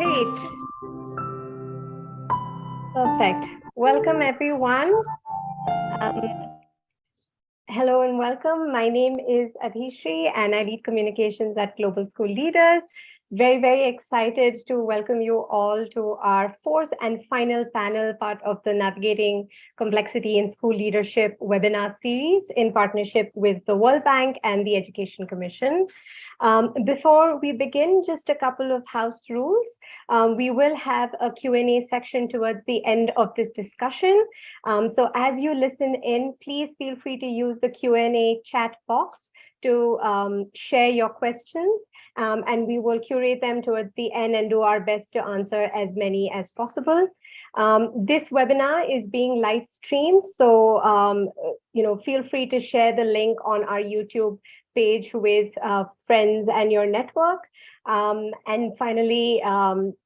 Great. Perfect. Welcome, everyone. Hello and welcome. My name is Adefeso, and I lead communications at Global School Leaders. Very, very excited to welcome you all to our fourth and final panel, part of the Navigating Complexity in School Leadership webinar series in partnership with the World Bank and the Education Commission. Before we begin, just a couple of house rules. We will have a Q&A section towards the end of this discussion. So as you listen in, please feel free to use the Q&A chat box to share your questions, and we will curate them towards the end and do our best to answer as many as possible. This webinar is being live streamed, so feel free to share the link on our YouTube page with friends and your network. And finally,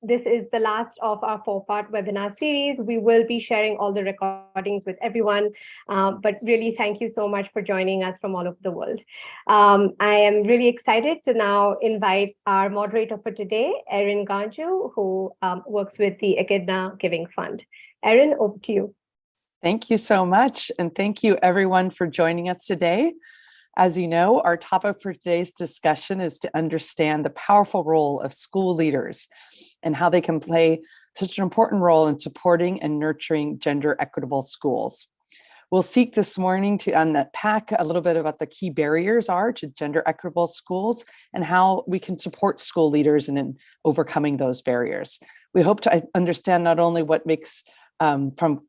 this is the last of our four-part webinar series. We will be sharing all the recordings with everyone, but really thank you so much for joining us from all over the world. I am really excited to now invite our moderator for today, Erin Ganju, who works with the Echidna Giving Fund. Erin, over to you. Thank you so much, and thank you everyone for joining us today. As you know, our topic for today's discussion is to understand the powerful role of school leaders and how they can play such an important role in supporting and nurturing gender equitable schools. We'll seek this morning to unpack a little bit about the key barriers are to gender equitable schools and how we can support school leaders in overcoming those barriers. We hope to understand not only what makes from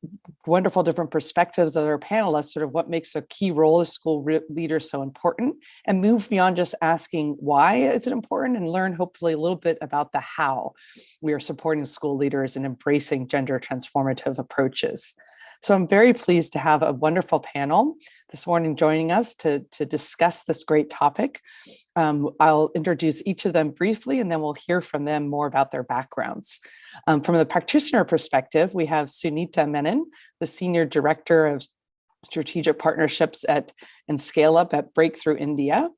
wonderful different perspectives of our panelists, sort of what makes a key role as school leaders so important, and move beyond just asking why is it important and learn hopefully a little bit about the how we are supporting school leaders and embracing gender transformative approaches. So I'm very pleased to have a wonderful panel this morning joining us to discuss this great topic. I'll introduce each of them briefly, and then we'll hear from them more about their backgrounds. From the practitioner perspective, we have Sunita Menon, the Senior Director of Strategic Partnerships and Scale Up at Breakthrough India.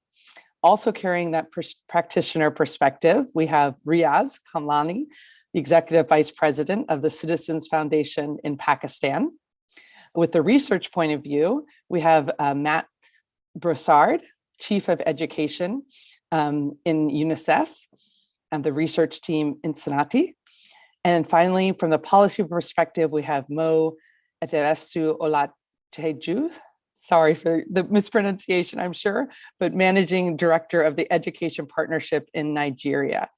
Also carrying that practitioner perspective, we have Riaz Kamlani, the Executive Vice President of the Citizens Foundation in Pakistan. With the research point of view, we have Matt Brossard, Chief of Education in UNICEF and the research team in Sunita. And finally, from the policy perspective, we have Adefeso-Olateju, sorry for the mispronunciation, I'm sure, but Managing Director of the Education Partnership in Nigeria.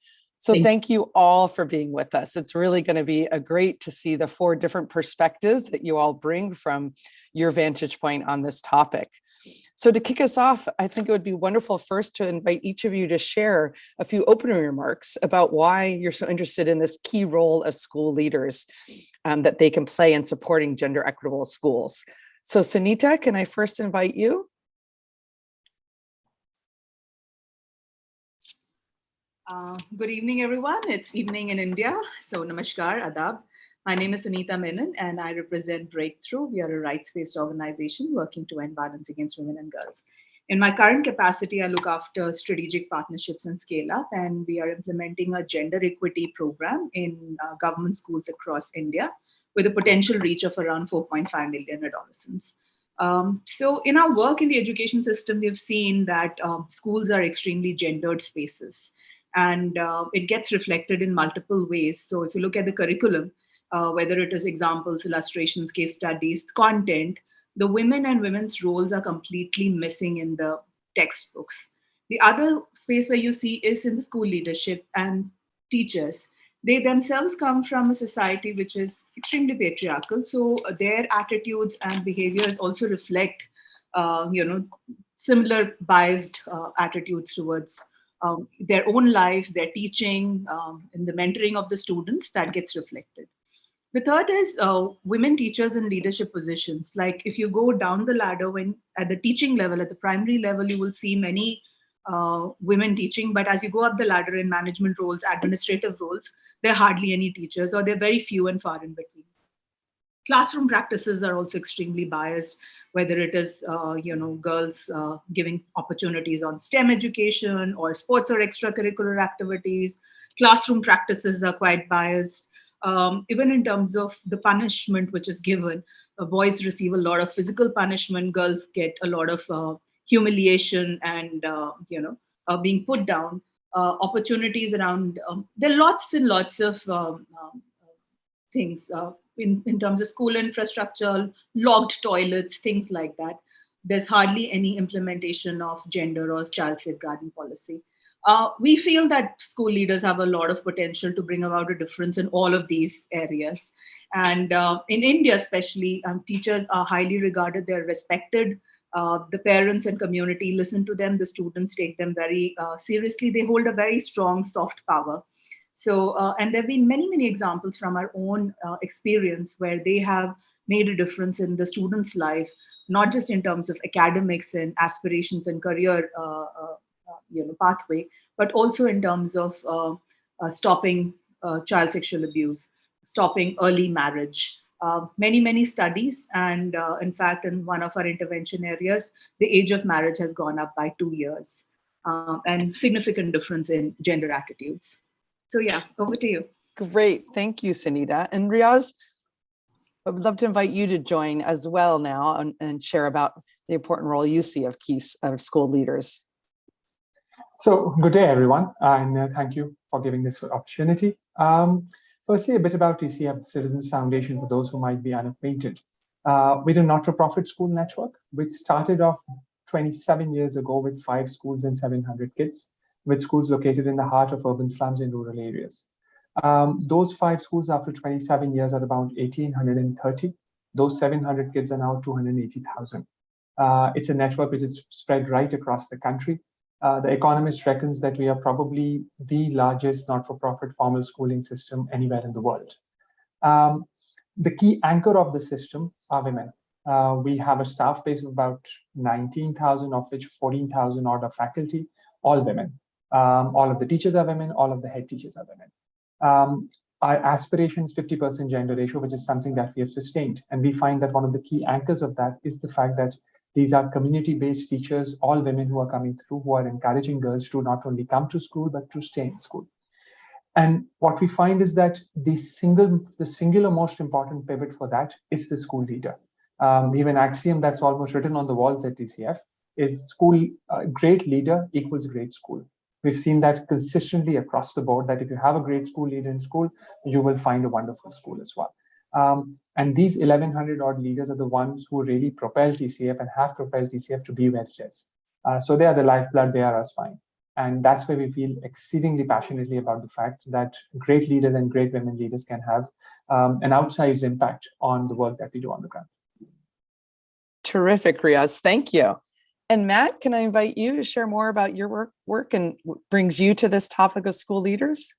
So thank you all for being with us. It's really going to be great to see the four different perspectives that you all bring from your vantage point on this topic. So to kick us off, I think it would be wonderful first to invite each of you to share a few opening remarks about why you're so interested in this key role of school leaders that they can play in supporting gender equitable schools. So Sunita, can I first invite you? Good evening, everyone. It's evening in India. So namaskar, adab. My name is Sunita Menon, and I represent Breakthrough. We are a rights-based organization working to end violence against women and girls. In my current capacity, I look after strategic partnerships and scale up, and we are implementing a gender equity program in government schools across India with a potential reach of around 4.5 million adolescents. So in our work in the education system, we've seen that schools are extremely gendered spaces. And it gets reflected in multiple ways. So if you look at the curriculum, whether it is examples, illustrations, case studies, content, the women and women's roles are completely missing in the textbooks. The other space where you see is in the school leadership and teachers. They themselves come from a society which is extremely patriarchal. So their attitudes and behaviors also reflect, similar biased attitudes towards their own lives, their teaching, and the mentoring of the students that gets reflected. The third is women teachers in leadership positions. Like if you go down the ladder when at the teaching level, at the primary level, you will see many women teaching, but as you go up the ladder in management roles, administrative roles, there are hardly any teachers or they're very few and far in between. Classroom practices are also extremely biased, whether it is, girls giving opportunities on STEM education or sports or extracurricular activities, classroom practices are quite biased. Even in terms of the punishment which is given, boys receive a lot of physical punishment, girls get a lot of humiliation and being put down. Opportunities around, there are lots and lots of things in terms of school infrastructure, locked toilets, things like that. There's hardly any implementation of gender or child safeguarding policy. We feel that school leaders have a lot of potential to bring about a difference in all of these areas. And in India, especially, teachers are highly regarded, they're respected. The parents and community listen to them, the students take them very seriously. They hold a very strong soft power. So, and there have been many, many examples from our own experience where they have made a difference in the student's life, not just in terms of academics and aspirations and career pathway, but also in terms of stopping child sexual abuse, stopping early marriage. Many, many studies, and in fact, in one of our intervention areas, the age of marriage has gone up by 2 years, and significant difference in gender attitudes. So yeah, over to you. Great, thank you, Sunita. And Riaz, I would love to invite you to join as well now and share about the important role you see of school leaders. So good day, everyone, and thank you for giving this opportunity. Firstly, a bit about TCF Citizens Foundation for those who might be unacquainted. We're a not-for-profit school network, which started off 27 years ago with 5 schools and 700 kids, with schools located in the heart of urban slums in rural areas. Those 5 schools after 27 years are about 1,830. Those 700 kids are now 280,000. It's a network which is spread right across the country. The Economist reckons that we are probably the largest not-for-profit formal schooling system anywhere in the world. The key anchor of the system are women. We have a staff base of about 19,000, of which 14,000 odd are faculty, all women. All of the teachers are women, all of the head teachers are women. Our aspiration is 50% gender ratio, which is something that we have sustained. And we find that one of the key anchors of that is the fact that these are community-based teachers, all women who are coming through, who are encouraging girls to not only come to school, but to stay in school. And what we find is that the singular most important pivot for that is the school leader. We have an axiom that's almost written on the walls at TCF, is school, great leader equals great school. We've seen that consistently across the board, that if you have a great school leader in school, you will find a wonderful school as well. And these 1,100 odd leaders are the ones who really propel TCF and have propelled TCF to be where it is. So they are the lifeblood, they are our spine. And that's where we feel exceedingly passionately about the fact that great leaders and great women leaders can have an outsized impact on the work that we do on the ground. Terrific, Riaz. Thank you. And Matt, can I invite you to share more about your work and what brings you to this topic of school leaders?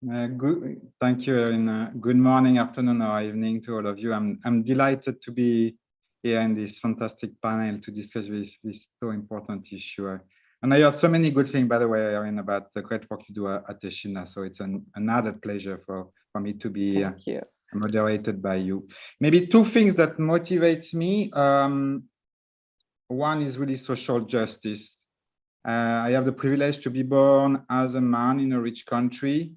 Good. Thank you, Erin. Good morning, afternoon, or evening to all of you. I'm delighted to be here in this fantastic panel to discuss this so important issue. And I heard so many good things, by the way, Erin, about the great work you do at Echidna. So it's an added pleasure for me to be moderated by you. Maybe 2 things that motivates me. One is really social justice. I have the privilege to be born as a man in a rich country,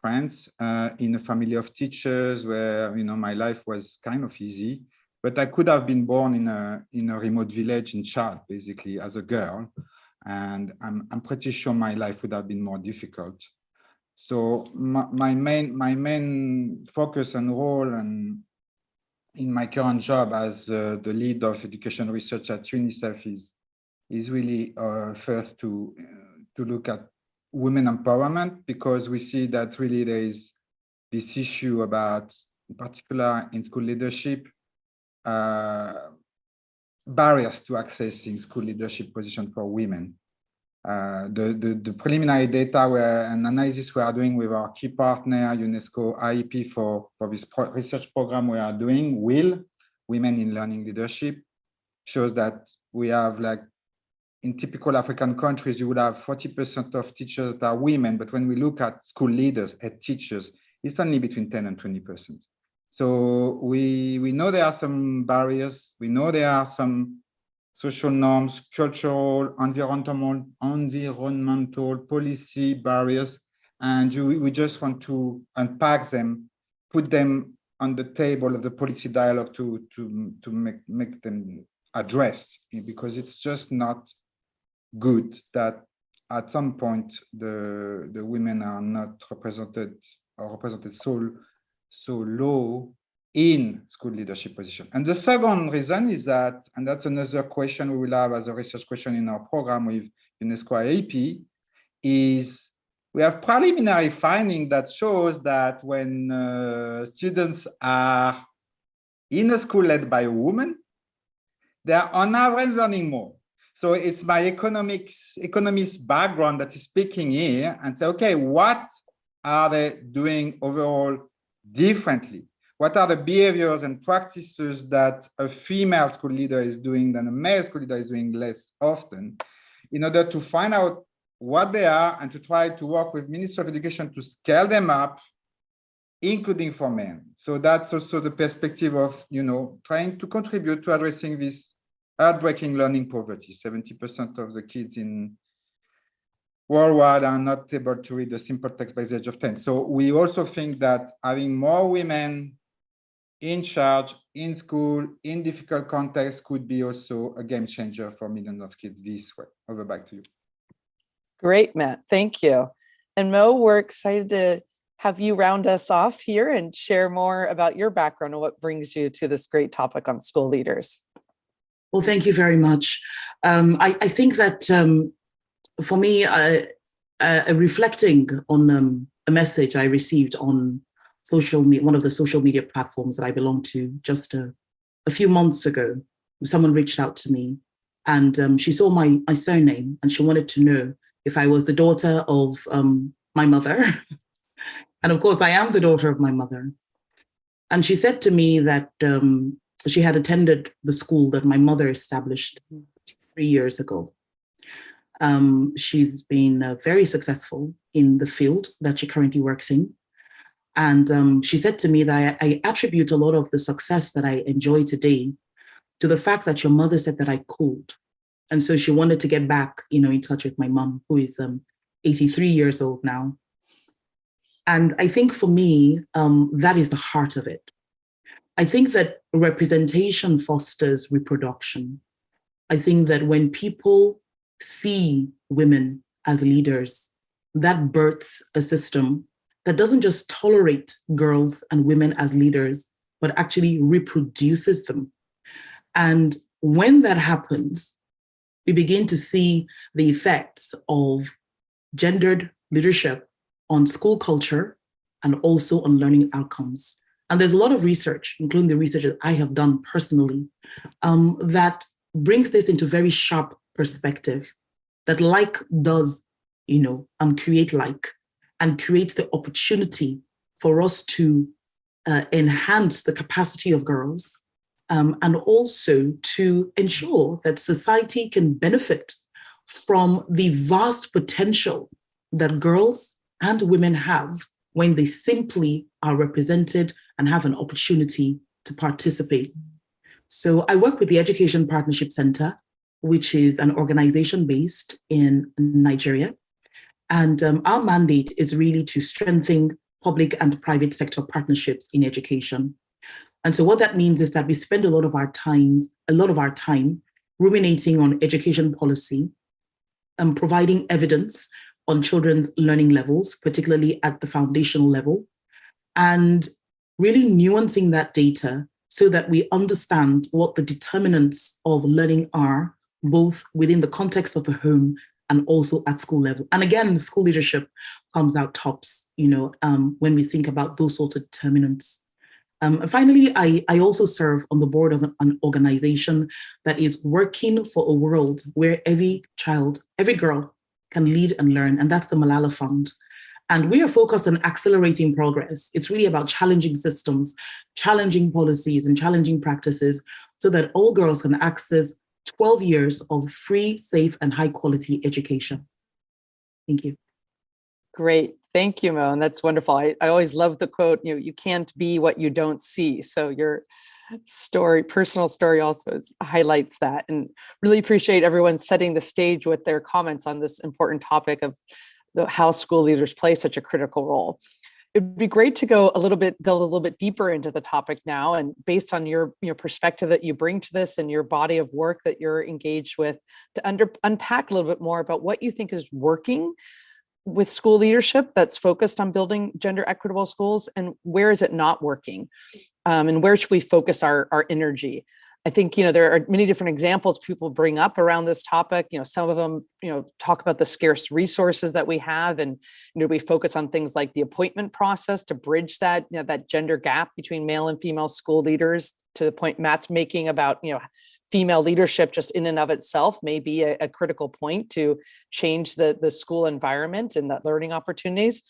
France, in a family of teachers where, you know, my life was kind of easy, but I could have been born in a remote village in Chad, basically, as a girl. And I'm pretty sure my life would have been more difficult. So my main focus and role and in my current job as the lead of education research at UNICEF is really first to look at women empowerment, because we see that really there is this issue about, in particular in school leadership, barriers to accessing school leadership position for women. The preliminary data and analysis we are doing with our key partner, UNESCO IEP, for this research program we are doing, Women in Learning Leadership, shows that we have, like, in typical African countries, you would have 40% of teachers that are women, but when we look at school leaders, at teachers, it's only between 10 and 20%. So we know there are some barriers. We know there are some social norms, cultural, environmental policy barriers, and we just want to unpack them, put them on the table of the policy dialogue to make them addressed, because it's just not good that at some point the women are not represented or represented so low in school leadership position. And the second reason is that, and that's another question we will have as a research question in our program with UNESCO IAP, is we have preliminary finding that shows that when students are in a school led by a woman, they are on average learning more. So it's my economist background that is speaking here and say, okay, what are they doing overall differently? What are the behaviors and practices that a female school leader is doing than a male school leader is doing less often, in order to find out what they are and to try to work with Ministry of Education to scale them up, including for men. So that's also the perspective of, trying to contribute to addressing this heartbreaking learning poverty. 70% of the kids in worldwide are not able to read a simple text by the age of 10. So we also think that having more women in charge, in school, in difficult contexts could be also a game changer for millions of kids this way. Over back to you. Great, Matt. Thank you. And Mo, we're excited to have you round us off here and share more about your background and what brings you to this great topic on school leaders. Well, thank you very much. I think that for me, reflecting on a message I received on one of the social media platforms that I belong to just a few months ago, someone reached out to me and she saw my surname and she wanted to know if I was the daughter of my mother. And of course, I am the daughter of my mother. And she said to me that she had attended the school that my mother established 3 years ago. She's been very successful in the field that she currently works in. And she said to me that I attribute a lot of the success that I enjoy today to the fact that your mother said that I could. And so she wanted to get back, in touch with my mom, who is 83 years old now. And I think for me, that is the heart of it. I think that representation fosters reproduction. I think that when people see women as leaders, that births a system that doesn't just tolerate girls and women as leaders, but actually reproduces them. And when that happens, we begin to see the effects of gendered leadership on school culture and also on learning outcomes. And there's a lot of research, including the research that I have done personally, that brings this into very sharp perspective, that like does, create like, and creates the opportunity for us to enhance the capacity of girls, and also to ensure that society can benefit from the vast potential that girls and women have when they simply are represented and have an opportunity to participate. So I work with the Education Partnership Center, which is an organization based in Nigeria. And our mandate is really to strengthen public and private sector partnerships in education. And so what that means is that we spend a lot of our time ruminating on education policy and providing evidence on children's learning levels, particularly at the foundational level, and really nuancing that data so that we understand what the determinants of learning are, both within the context of the home and also at school level. And again, school leadership comes out tops, when we think about those sorts of determinants. And finally, I also serve on the board of an organization that is working for a world where every child, every girl can lead and learn, and that's the Malala Fund. And we are focused on accelerating progress. It's really about challenging systems, challenging policies, and challenging practices so that all girls can access 12 years of free, safe, and high-quality education. Thank you. Great. Thank you, Mo. And that's wonderful. I always love the quote, you can't be what you don't see. So you're personal story also highlights that, and really appreciate everyone setting the stage with their comments on this important topic of how school leaders play such a critical role. It'd be great to delve a little bit deeper into the topic now, and based on your perspective that you bring to this and your body of work that you're engaged with, to unpack a little bit more about what you think is working with school leadership that's focused on building gender equitable schools, and where is it not working, and where should we focus our energy. I think, there are many different examples people bring up around this topic. Some of them, talk about the scarce resources that we have, and we focus on things like the appointment process to bridge that, that gender gap between male and female school leaders, to the point Matt's making about, female leadership just in and of itself may be a critical point to change the school environment and the learning opportunities.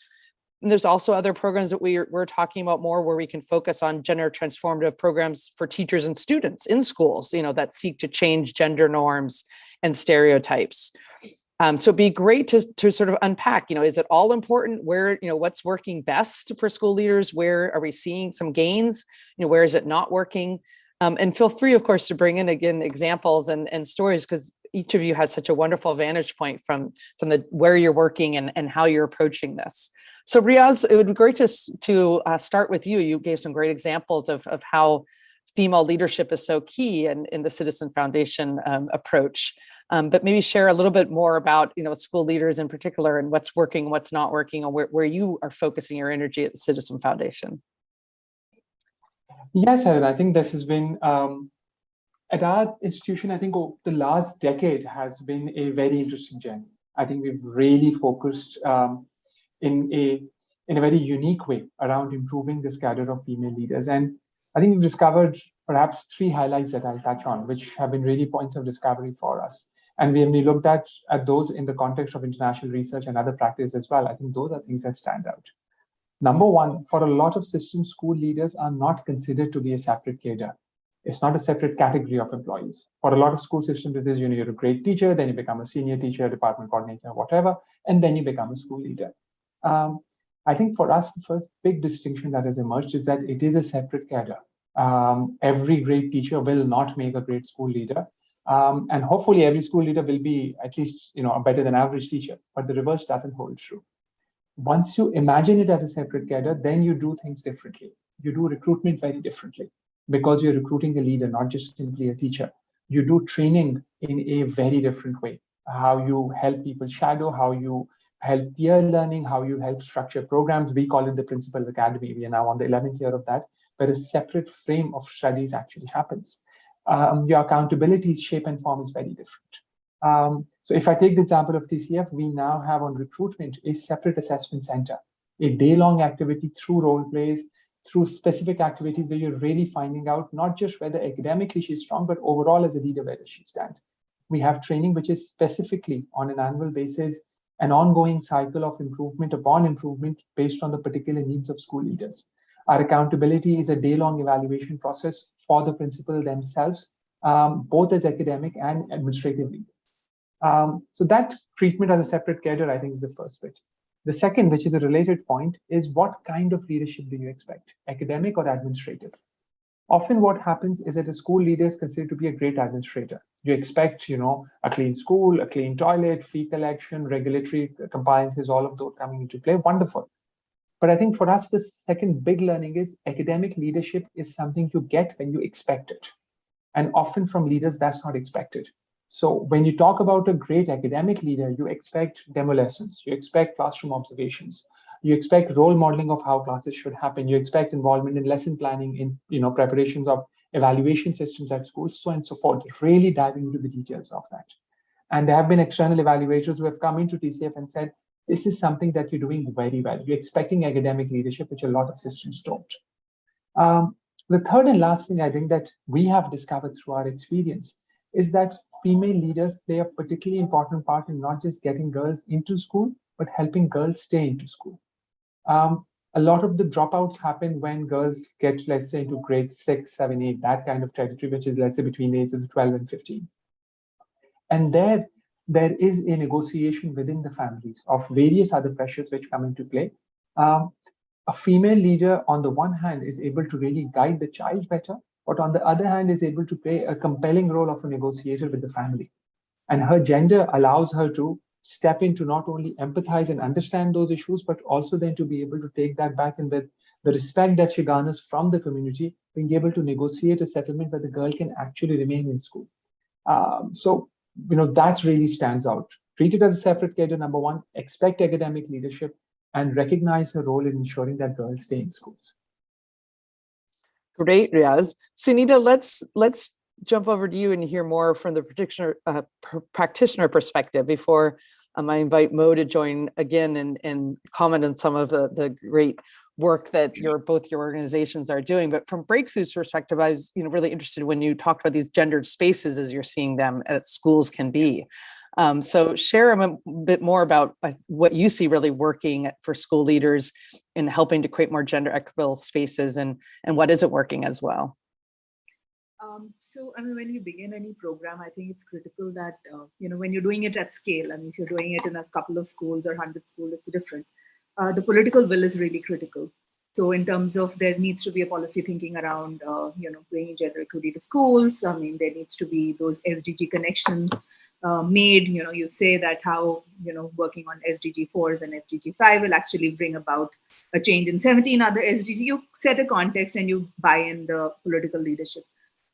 And there's also other programs that we're talking about more, where we can focus on gender transformative programs for teachers and students in schools, that seek to change gender norms and stereotypes. So it'd be great to sort of unpack, is it all important? Where, what's working best for school leaders? Where are we seeing some gains? Where is it not working? And feel free, of course, to bring in, again, examples and stories, because each of you has such a wonderful vantage point from where you're working and how you're approaching this. So Riaz, it would be great to start with you. You gave some great examples of how female leadership is so key in the Citizen Foundation approach. But maybe share a little bit more about, school leaders in particular, and what's working, what's not working, and where you are focusing your energy at the Citizen Foundation. Yes, Erin, I think this has been, at our institution, I think over the last decade has been a very interesting journey. I think we've really focused in a very unique way around improving this cadre of female leaders. And I think we've discovered perhaps 3 highlights that I'll touch on, which have been really points of discovery for us. And when we looked at those in the context of international research and other practice as well, I think those are things that stand out. Number one, for a lot of systems, school leaders are not considered to be a separate cadre. It's not a separate category of employees. For a lot of school systems, it is, you're a great teacher, then you become a senior teacher, department coordinator, whatever, and then you become a school leader. I think for us, the first big distinction that has emerged is that it is a separate cadre. Every great teacher will not make a great school leader. And hopefully every school leader will be at least, a better than average teacher, but the reverse doesn't hold true. Once you imagine it as a separate cadre, then you do things differently. You do recruitment very differently, because you're recruiting a leader, not just simply a teacher. You do training in a very different way. How you help people shadow, how you help peer learning, how you help structure programs. We call it the Principal Academy. We are now on the 11th year of that, where a separate frame of studies actually happens. Your accountability, shape and form is very different. So if I take the example of TCF, we now have on recruitment a separate assessment center, a day-long activity through role plays, through specific activities where you're really finding out not just whether academically she's strong, but overall as a leader, where does she stand? We have training which is specifically on an annual basis, an ongoing cycle of improvement upon improvement based on the particular needs of school leaders. Our accountability is a day-long evaluation process for the principal themselves, both as academic and administrative leaders. So that treatment as a separate cadre, I think, is the first bit. The second, which is a related point, is what kind of leadership do you expect, academic or administrative? Often what happens is that a school leader is considered to be a great administrator. You expect, a clean school, a clean toilet, fee collection, regulatory compliances, all of those coming into play. Wonderful. But I think for us, the second big learning is academic leadership is something you get when you expect it. And often from leaders, that's not expected. So when you talk about a great academic leader, you expect demo lessons, you expect classroom observations, you expect role modeling of how classes should happen, you expect involvement in lesson planning, in preparations of evaluation systems at schools, so on and so forth, really diving into the details of that. And there have been external evaluators who have come into TCF and said, this is something that you're doing very well. You're expecting academic leadership, which a lot of systems don't. The third and last thing I think that we have discovered through our experience is that female leaders play a particularly important part in not just getting girls into school, but helping girls stay into school. A lot of the dropouts happen when girls get, let's say, into grade 6, 7, 8, that kind of territory, which is, let's say, between the ages of 12 and 15. And there is a negotiation within the families of various other pressures which come into play. A female leader, on the one hand, is able to really guide the child better, but on the other hand is able to play a compelling role of a negotiator with the family. And her gender allows her to step in to not only empathize and understand those issues, but also then to be able to take that back, and with the respect that she garners from the community, being able to negotiate a settlement where the girl can actually remain in school. So, that really stands out. Treat it as a separate career, number one, expect academic leadership, and recognize her role in ensuring that girls stay in schools. Great, Riaz. Sunita, let's jump over to you and hear more from the practitioner perspective before I invite Mo to join again and comment on some of the great work that both your organizations are doing. But from Breakthrough's perspective, I was really interested when you talked about these gendered spaces as you're seeing them at schools can be. So share a bit more about what you see really working for school leaders in helping to create more gender equitable spaces, and what isn't working as well. So, when you begin any program, I think it's critical that, when you're doing it at scale, if you're doing it in a couple of schools or 100 schools, it's different. The political will is really critical. So in terms of there needs to be a policy thinking around, bringing gender equity to schools. There needs to be those SDG connections made. You say that how, working on SDG 4s and SDG 5 will actually bring about a change in 17 other SDG. You set a context and you buy in the political leadership.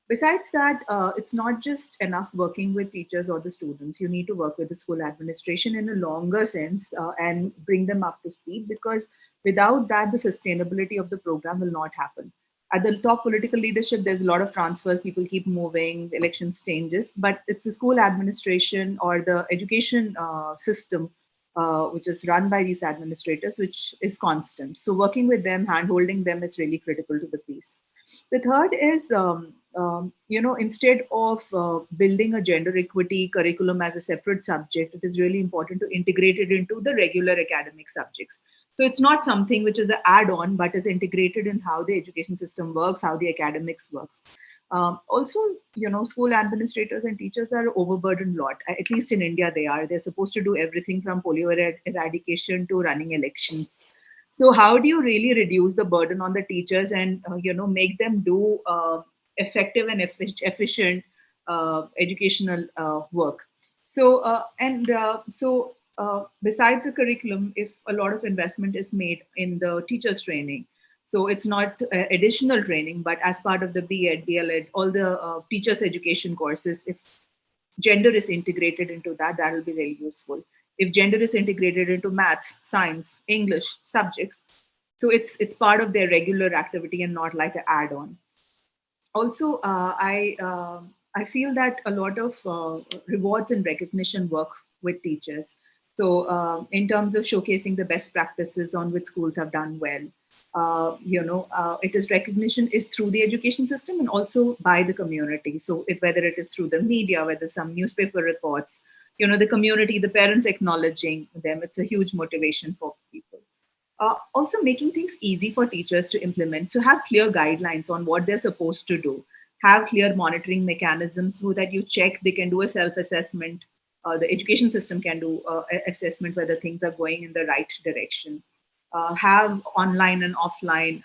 Besides that, it's not just enough working with teachers or the students. You need to work with the school administration in a longer sense and bring them up to speed, because without that, the sustainability of the program will not happen. At the top political leadership, there's a lot of transfers, people keep moving, the elections changes, but it's the school administration or the education system, which is run by these administrators, which is constant. So working with them, hand-holding them is really critical to the piece. The third is, instead of building a gender equity curriculum as a separate subject, it is really important to integrate it into the regular academic subjects. So it's not something which is an add-on, but is integrated in how the education system works, how the academics works. Also, school administrators and teachers are overburdened a lot. At least in India, they're supposed to do everything from polio eradication to running elections. So how do you really reduce the burden on the teachers and, make them do effective and efficient educational work? So, besides the curriculum, if a lot of investment is made in the teachers training, so it's not additional training, but as part of the B.Ed, DLEd, all the teachers education courses, if gender is integrated into that, that will be really useful. If gender is integrated into maths, science, English subjects, so it's part of their regular activity and not like an add-on. Also, I feel that a lot of rewards and recognition work with teachers. So in terms of showcasing the best practices on which schools have done well, it is recognition is through the education system and also by the community. So whether it is through the media, whether some newspaper reports, the community, the parents acknowledging them, it's a huge motivation for people. Also making things easy for teachers to implement. So have clear guidelines on what they're supposed to do. Have clear monitoring mechanisms so that you check, they can do a self-assessment. The education system can do assessment whether things are going in the right direction. Have online and offline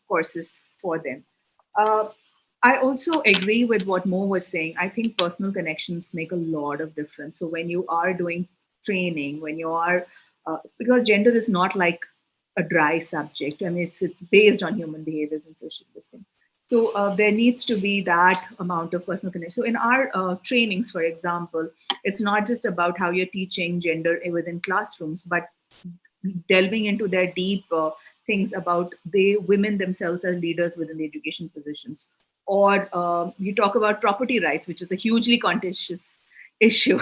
courses for them. I also agree with what Mo was saying. I think personal connections make a lot of difference. So when you are doing training, when you are, because gender is not like a dry subject, and it's based on human behaviors and social listening. So there needs to be that amount of personal connection. So in our trainings, for example, it's not just about how you're teaching gender within classrooms, but delving into their deep things about the women themselves as leaders within the education positions. Or you talk about property rights, which is a hugely contentious issue,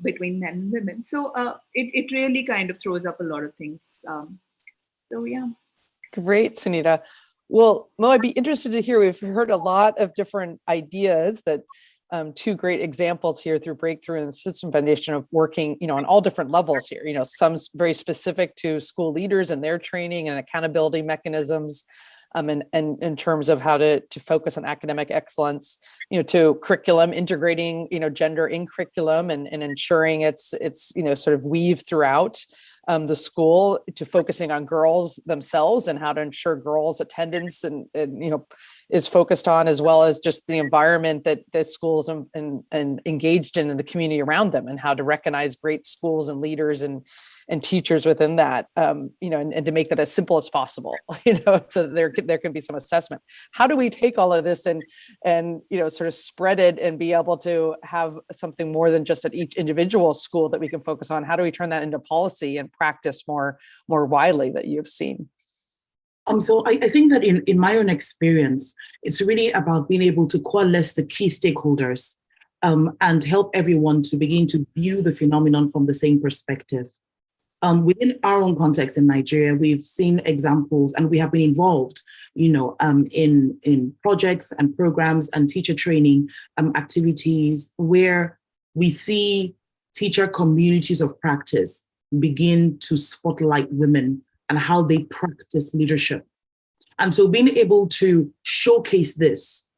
between men and women. So it really kind of throws up a lot of things. So yeah. Great, Sunita. Well, Mo, I'd be interested to hear, we've heard a lot of different ideas that two great examples here through Breakthrough and the System Foundation of working, on all different levels here, some very specific to school leaders and their training and accountability mechanisms, and in terms of how to focus on academic excellence, to curriculum, integrating, gender in curriculum and ensuring it's sort of weaved throughout. the school to focusing on girls themselves and how to ensure girls' attendance and is focused on, as well as just the environment that schools and engaged in the community around them, and how to recognize great schools and leaders and teachers within that, and to make that as simple as possible, so there can be some assessment. How do we take all of this and sort of spread it and be able to have something more than just at each individual school that we can focus on? How do we turn that into policy and practice more widely that you've seen? So I think that in my own experience, it's really about being able to coalesce the key stakeholders and help everyone to begin to view the phenomenon from the same perspective. Within our own context in Nigeria, we've seen examples, and we have been involved, in projects and programs and teacher training activities where we see teacher communities of practice begin to spotlight women and how they practice leadership. And so being able to showcase this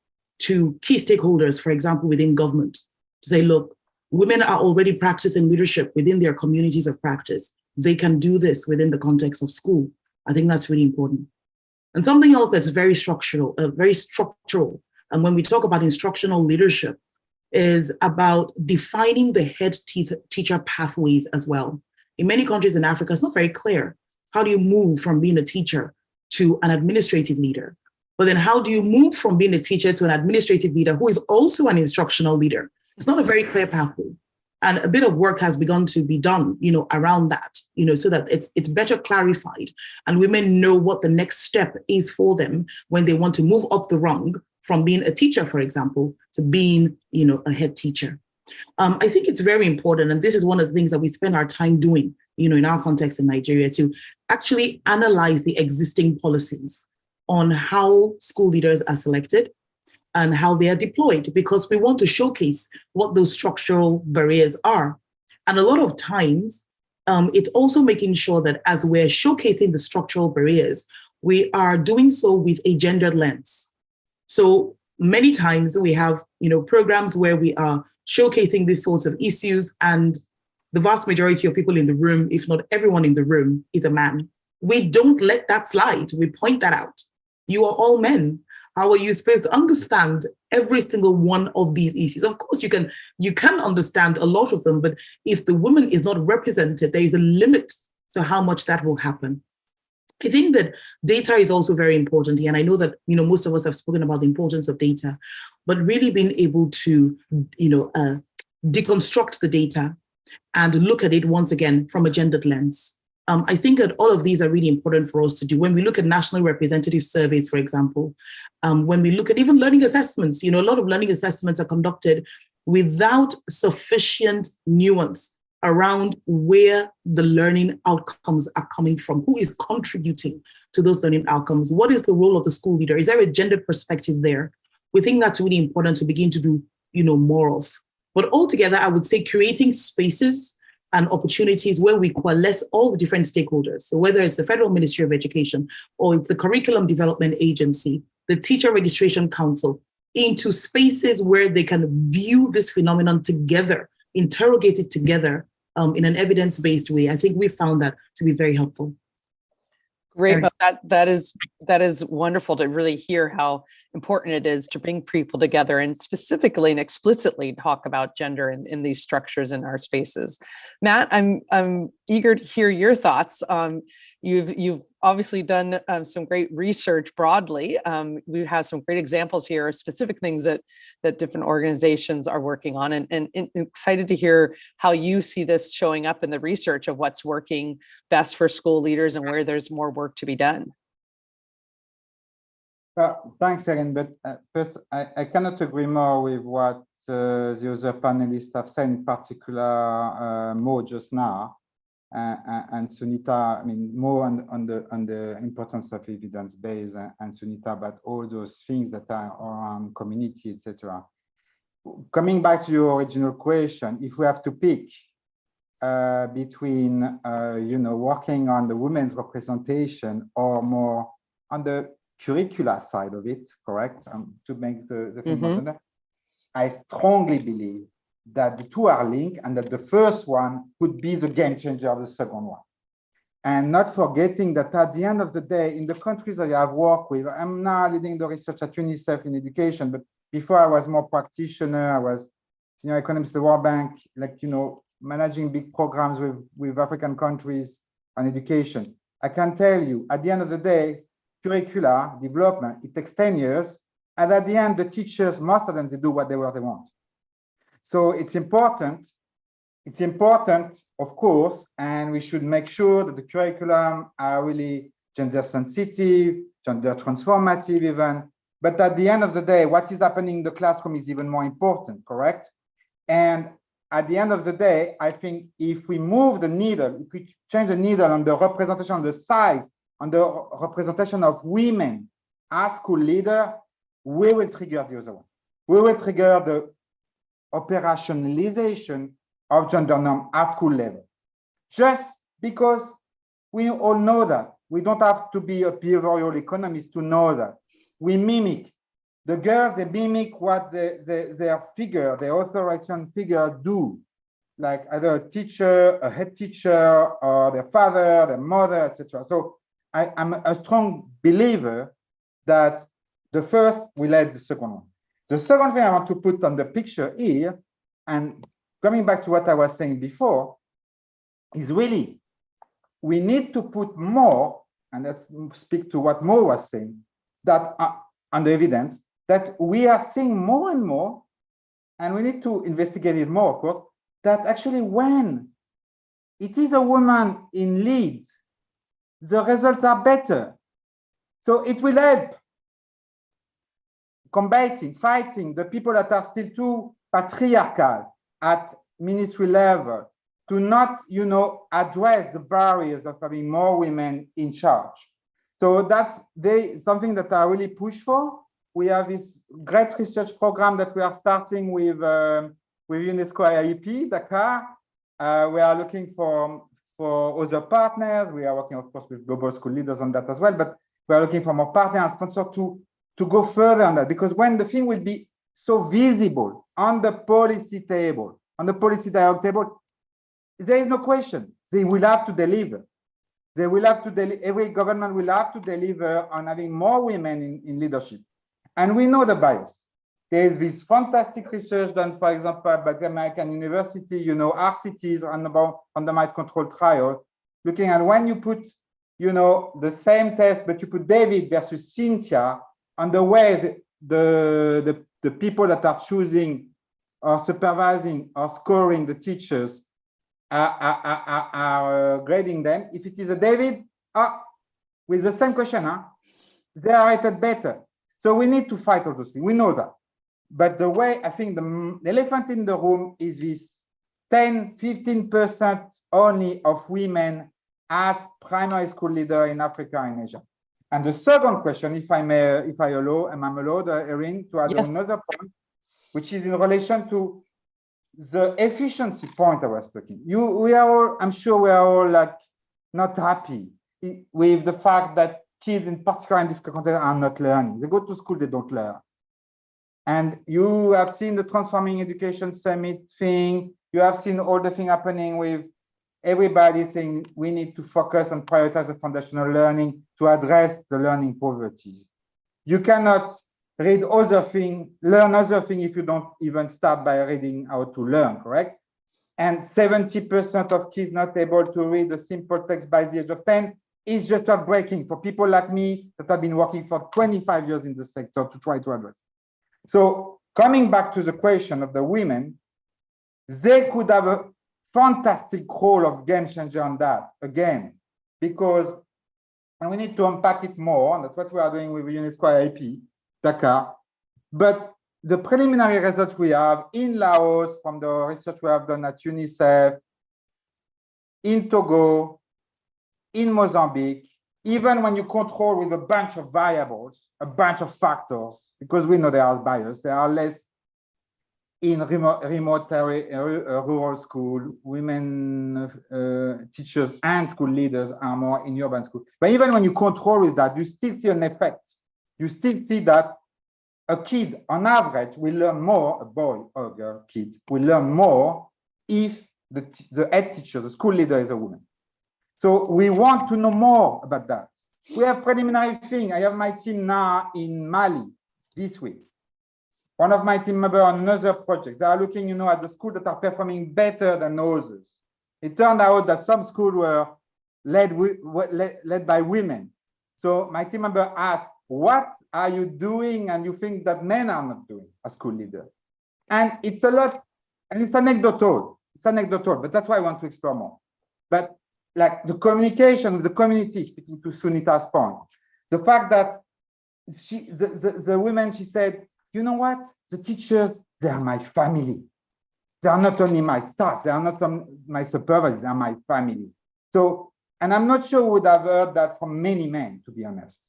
to key stakeholders, for example, within government, to say, look, women are already practicing leadership within their communities of practice. They can do this within the context of school. I think that's really important. And something else that's very structural, and when we talk about instructional leadership, is about defining the head teacher pathways as well. In many countries in Africa, it's not very clear. How do you move from being a teacher to an administrative leader? But then how do you move from being a teacher to an administrative leader who is also an instructional leader? It's not a very clear pathway. And a bit of work has begun to be done, around that, so that it's better clarified and women know what the next step is for them when they want to move up the rung from being a teacher, for example, to being, a head teacher. I think it's very important, and this is one of the things that we spend our time doing, in our context in Nigeria, to actually analyze the existing policies on how school leaders are selected and how they are deployed, because we want to showcase what those structural barriers are. And a lot of times, it's also making sure that as we're showcasing the structural barriers, we are doing so with a gendered lens. So many times we have, programs where we are showcasing these sorts of issues, and the vast majority of people in the room, if not everyone in the room, is a man. We don't let that slide. We point that out. You are all men. How are you supposed to understand every single one of these issues? Of course, you can understand a lot of them, but if the woman is not represented, there is a limit to how much that will happen. I think that data is also very important here, and I know that most of us have spoken about the importance of data, but really being able to deconstruct the data and look at it once again from a gendered lens. I think that all of these are really important for us to do. When we look at national representative surveys, for example, when we look at even learning assessments, a lot of learning assessments are conducted without sufficient nuance around where the learning outcomes are coming from, who is contributing to those learning outcomes, what is the role of the school leader, is there a gendered perspective there? We think that's really important to begin to do, more of. But altogether, I would say creating spaces and opportunities where we coalesce all the different stakeholders. So whether it's the Federal Ministry of Education, or it's the Curriculum Development Agency, the Teacher Registration Council, into spaces where they can view this phenomenon together, interrogate it together in an evidence-based way. I think we found that to be very helpful. Great. That is wonderful to really hear how important it is to bring people together and specifically and explicitly talk about gender in these structures in our spaces. Matt, I'm eager to hear your thoughts. You've obviously done some great research broadly. We have some great examples here, specific things that different organizations are working on, and excited to hear how you see this showing up in the research of what's working best for school leaders and where there's more work to be done. Thanks, Erin. But first, I cannot agree more with what the other panelists have said, in particular, Mo just now. And Sunita, more on the importance of evidence-based, and Sunita about all those things that are around community, etc. Coming back to your original question, if we have to pick between working on the women's representation or more on the curricular side of it, correct? To make the thing more than I strongly believe that the two are linked, and that the first one could be the game changer of the second one. and not forgetting that at the end of the day, in the countries I have worked with, I'm now leading the research at UNICEF in education, but before I was more practitioner, I was senior economist at the World Bank, like, managing big programs with African countries on education. I can tell you, at the end of the day, curricular development, it takes 10 years. And at the end, the teachers, most of them, they do whatever they want. So it's important, of course, and we should make sure that the curriculum are really gender sensitive, gender transformative even. But at the end of the day, what is happening in the classroom is even more important, correct? And at the end of the day, I think if we move the needle, if we change the needle on the representation, on the size, on the representation of women as school leader, we will trigger the other one. We will trigger the operationalization of gender norm at school level. Just because we all know that. We don't have to be a behavioral economist to know that. We mimic. The girls, they mimic what their figure, their authorization figure do, like either a teacher, a head teacher, or their father, their mother, etc. So I'm a strong believer that the first will lead the second one. The second thing I want to put on the picture here, and coming back to what I was saying before, is really we need to put more, and let's speak to what Mo was saying, that on the evidence, that we are seeing more and more, and we need to investigate it more, of course, that actually when it is a woman in lead, the results are better. So it will help fighting the people that are still too patriarchal at ministry level to not, address the barriers of having more women in charge. So that's something that I really push for. We have this great research program that we are starting with UNESCO IEP, Dakar. We are looking for other partners. We are working, of course, with global school leaders on that as well, but we are looking for more partners and sponsors to go further on that, because when the thing will be so visible on the policy table, on the policy dialogue table, there is no question. They will have to deliver. They will have to every government will have to deliver on having more women in leadership. And we know the bias. There is this fantastic research done, for example, by the American University, RCTs, randomized controlled trial, looking at when you put, the same test, but you put David versus Cynthia, on the ways the people that are choosing or supervising or scoring the teachers are grading them. If it is a David, with the same question, they are rated better. So we need to fight all those things. We know that. But the way I think the elephant in the room is this 10-15% only of women as primary school leader in Africa and Asia. And the second question, if I'm allowed, Erin, to add another point, which is in relation to the efficiency point I was talking. I'm sure we are all not happy with the fact that kids in particular in difficult contexts are not learning. They go to school, they don't learn. And you have seen the Transforming Education Summit thing. You have seen all the thing happening with everybody saying we need to focus and prioritize the foundational learning to address the learning poverty. You cannot read other thing, learn other thing if you don't even start by reading how to learn, correct? And 70% of kids not able to read a simple text by the age of 10 is just heartbreaking for people like me that have been working for 25 years in the sector to try to address. So coming back to the question of the women, they could have a fantastic role of game changer on that again, because, and we need to unpack it more, and that's what we are doing with UNESCO IIP, Dakar. But the preliminary results we have in Laos from the research we have done at UNICEF, in Togo, in Mozambique, even when you control with a bunch of variables, a bunch of factors, because we know there are bias, there are less in remote rural school, women teachers and school leaders are more in urban school. But even when you control with that, you still see an effect. You still see that a kid on average will learn more, a boy or a girl kid will learn more if the head teacher, the school leader is a woman. So we want to know more about that. We have preliminary thing. I have my team now in Mali this week. One of my team members on another project. They are looking, at the schools that are performing better than others. It turned out that some schools were led by women. So my team member asked, what are you doing and you think that men are not doing as school leaders? And it's a lot, and it's anecdotal. It's anecdotal, but that's why I want to explore more. But like the communication with the community, speaking to Sunita's point, the fact that the women, she said, you know what? The teachers, they are my family. They are not only my staff, they are not my supervisors, they are my family. So, and I'm not sure we would have heard that from many men, to be honest.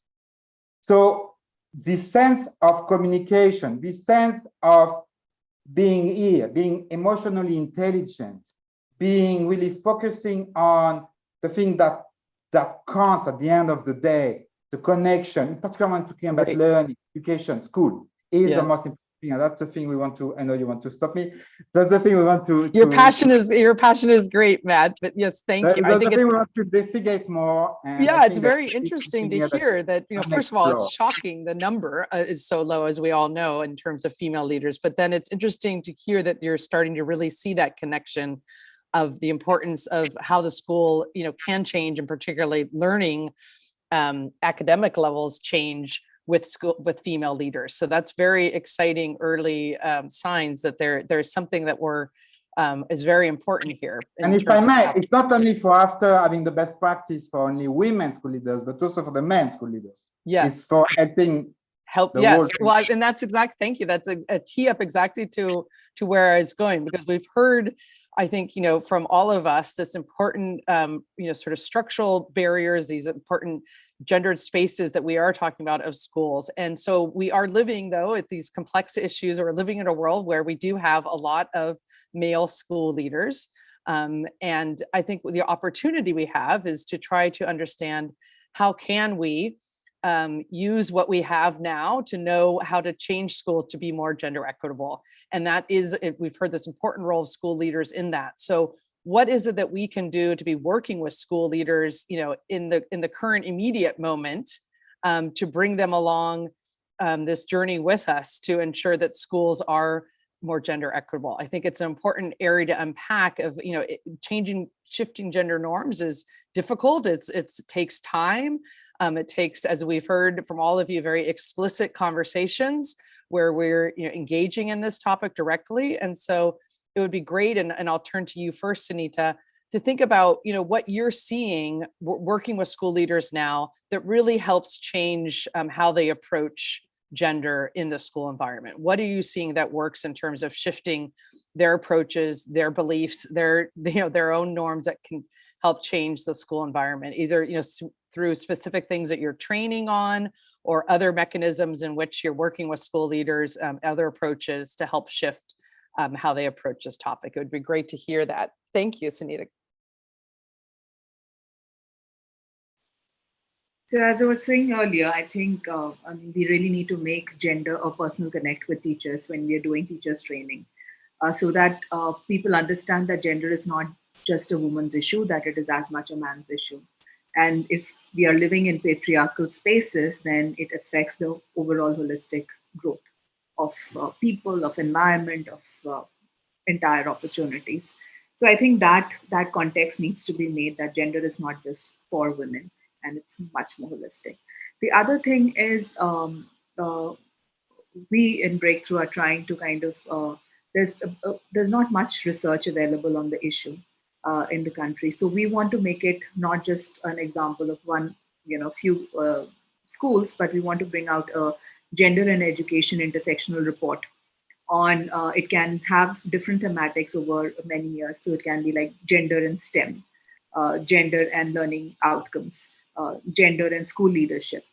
So this sense of communication, this sense of being here, being emotionally intelligent, being really focusing on the thing that counts at the end of the day, the connection, in particular when talking about learning, education, school, is the most important thing. And that's the thing we want to, I know you want to stop me. That's the thing we want to. Your passion is great, Matt. But yes, thank you. I think we want to investigate more. And yeah, it's very interesting to hear that, first of all, it's shocking the number is so low, as we all know, in terms of female leaders. But then it's interesting to hear that you're starting to really see that connection of the importance of how the school, can change, and particularly learning academic levels change with female leaders. So that's very exciting early signs that there's something that is very important here. And if I may, it's not only for after having the best practice for only women school leaders, but also for the men school leaders. Yes. It's for help. Yes. Well, and that's thank you. That's a tee up exactly to where I was going, because we've heard, I think, from all of us, this important, sort of structural barriers, these important gendered spaces that we are talking about of schools. And so we are living, though, at these complex issues, or we're living in a world where we do have a lot of male school leaders. And I think the opportunity we have is to try to understand how can we use what we have now to know how to change schools to be more gender equitable. And that is, we've heard this important role of school leaders in that. So what is it that we can do to be working with school leaders, in the current immediate moment, to bring them along this journey with us to ensure that schools are more gender equitable? I think it's an important area to unpack of, shifting gender norms is difficult. It takes time. It takes, as we've heard from all of you, very explicit conversations where we're engaging in this topic directly. And so it would be great, and I'll turn to you first, Sunita, to think about what you're seeing working with school leaders now that really helps change how they approach gender in the school environment. What are you seeing that works in terms of shifting their approaches, their beliefs, their own norms that can help change the school environment, either through specific things that you're training on, or other mechanisms in which you're working with school leaders, other approaches to help shift how they approach this topic? It would be great to hear that. Thank you, Sunita. So as I was saying earlier, I think we really need to make gender a personal connect with teachers when we are doing teachers training, so that people understand that gender is not just a woman's issue, that it is as much a man's issue. And if we are living in patriarchal spaces, then it affects the overall holistic growth of people, of environment, of entire opportunities. So I think that context needs to be made, that gender is not just for women, and it's much more holistic. The other thing is we in Breakthrough are trying to kind of, there's not much research available on the issue in the country. So we want to make it not just an example of few schools, but we want to bring out a gender and education intersectional report on, it can have different thematics over many years. So it can be like gender and STEM, gender and learning outcomes, gender and school leadership,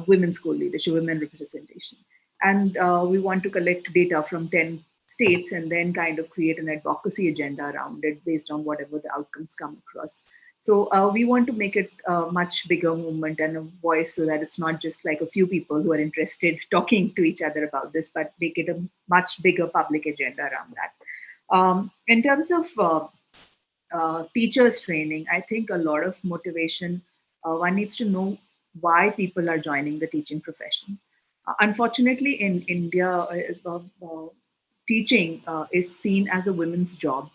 women's school leadership, women representation. And we want to collect data from 10 states and then kind of create an advocacy agenda around it based on whatever the outcomes come across. So we want to make it a much bigger movement and a voice, so that it's not just like a few people who are interested talking to each other about this, but make it a much bigger public agenda around that. In terms of teachers training, I think a lot of motivation, one needs to know why people are joining the teaching profession. Unfortunately, in India, teaching is seen as a women's job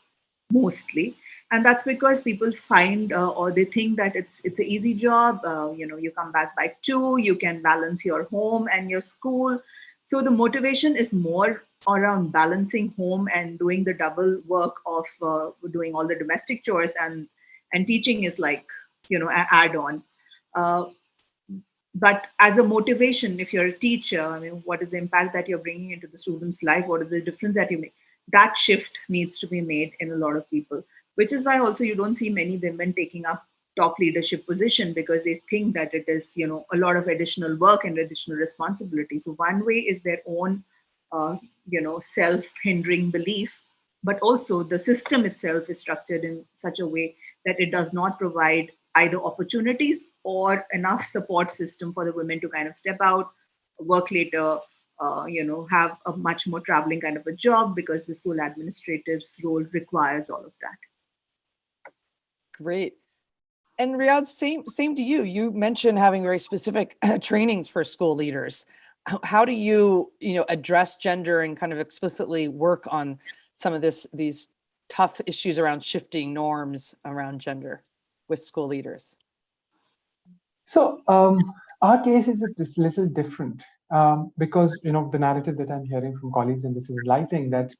mostly, and that's because people find or they think that it's an easy job. You come back by 2, you can balance your home and your school. So the motivation is more around balancing home and doing the double work of doing all the domestic chores, and teaching is like an add-on. Uh, but as a motivation, if you're a teacher, I mean, what is the impact that you're bringing into the student's life? What is the difference that you make? That shift needs to be made in a lot of people, which is why also you don't see many women taking up top leadership position, because they think that it is a lot of additional work and additional responsibility. So one way is their own self-hindering belief, but also the system itself is structured in such a way that it does not provide either opportunities or enough support system for the women to kind of step out, work later, have a much more traveling kind of a job, because the school administrative's role requires all of that. Great. And Riaz, same to you. You mentioned having very specific trainings for school leaders. How do you address gender and kind of explicitly work on some of these tough issues around shifting norms around gender with school leaders? So our case is just a little different because the narrative that I'm hearing from colleagues, and this is enlightening, that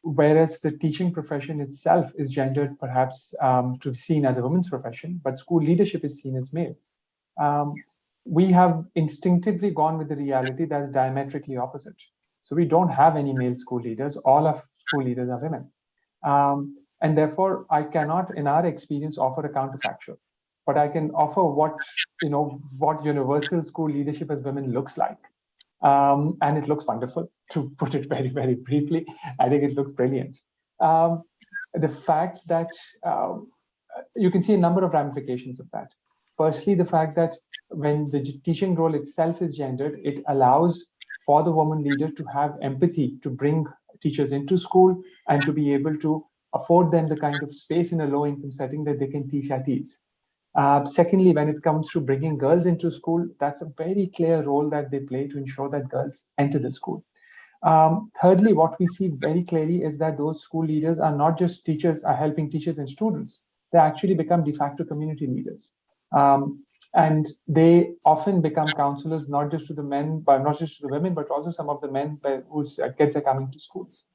whereas the teaching profession itself is gendered perhaps to be seen as a women's profession, but school leadership is seen as male. We have instinctively gone with the reality that is diametrically opposite. So we don't have any male school leaders. All of school leaders are women. And therefore, I cannot, in our experience, offer a counterfactual. But I can offer what universal school leadership as women looks like. And it looks wonderful, to put it very, very briefly. I think it looks brilliant. The fact that you can see a number of ramifications of that. Firstly, the fact that when the teaching role itself is gendered, it allows for the woman leader to have empathy, to bring teachers into school and to be able to afford them the kind of space in a low-income setting that they can teach at ease. Secondly, when it comes to bringing girls into school, that's a very clear role that they play to ensure that girls enter the school. Thirdly, what we see very clearly is that those school leaders are not just teachers, are helping teachers and students. They actually become de facto community leaders. And they often become counselors, not just to the men, but not just to the women, but also some of the men whose kids are coming to schools.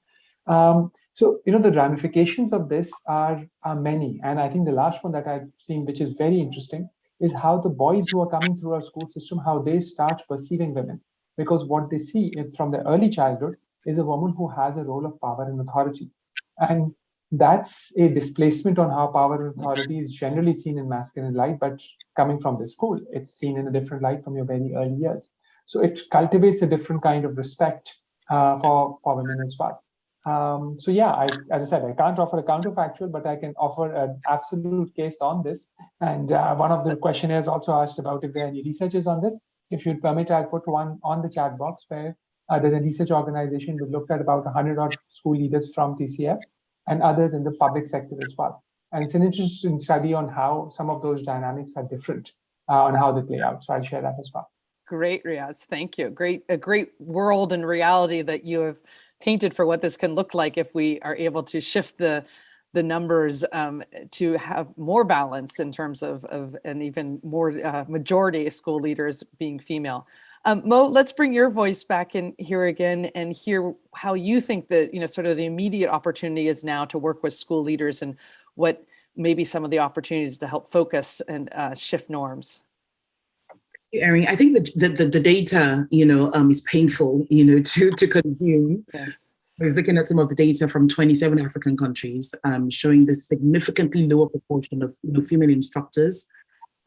So, the ramifications of this are many. And I think the last one that I've seen, which is very interesting, is how the boys who are coming through our school system, how they start perceiving women. Because what they see from their early childhood is a woman who has a role of power and authority. And that's a displacement on how power and authority is generally seen in masculine light, but coming from the school, it's seen in a different light from your very early years. So it cultivates a different kind of respect for women as well. So yeah, as I said, I can't offer a counterfactual, but I can offer an absolute case on this. And one of the questionnaires also asked about if there are any researchers on this. If you'd permit, I'll put one on the chat box where there's a research organization that looked at about 100 odd school leaders from TCF and others in the public sector as well. And it's an interesting study on how some of those dynamics are different on how they play out. So I'll share that as well. Great, Riaz. Thank you. A great world and reality that you have painted for what this can look like if we are able to shift the numbers to have more balance in terms of and even more majority of school leaders being female. Mo, let's bring your voice back in here again and hear how you think that, sort of the immediate opportunity is now to work with school leaders and what maybe some of the opportunities to help focus and shift norms. Erin, I think the data, is painful, to consume. Yes. I was looking at some of the data from 27 African countries, showing the significantly lower proportion of female instructors.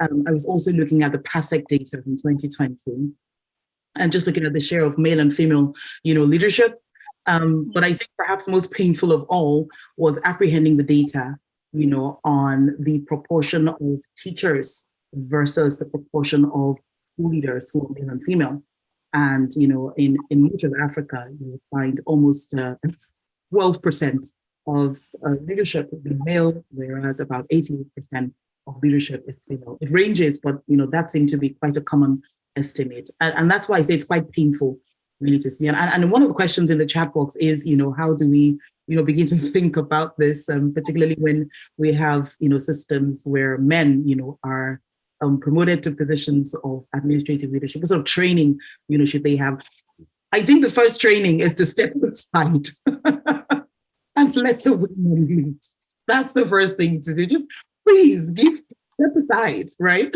I was also looking at the PASEC data from 2020, and just looking at the share of male and female, leadership. But I think perhaps most painful of all was apprehending the data, on the proportion of teachers versus the proportion of school leaders who are male and female. And, in much of Africa, you will find almost 12% of leadership would be male, whereas about 88% of leadership is female. It ranges, but that seems to be quite a common estimate. And that's why I say it's quite painful really to see. And one of the questions in the chat box is, how do we, begin to think about this, particularly when we have, systems where men, are promoted to positions of administrative leadership. What sort of training, should they have? I think the first training is to step aside and let the women lead. That's the first thing to do. Just please step aside, right?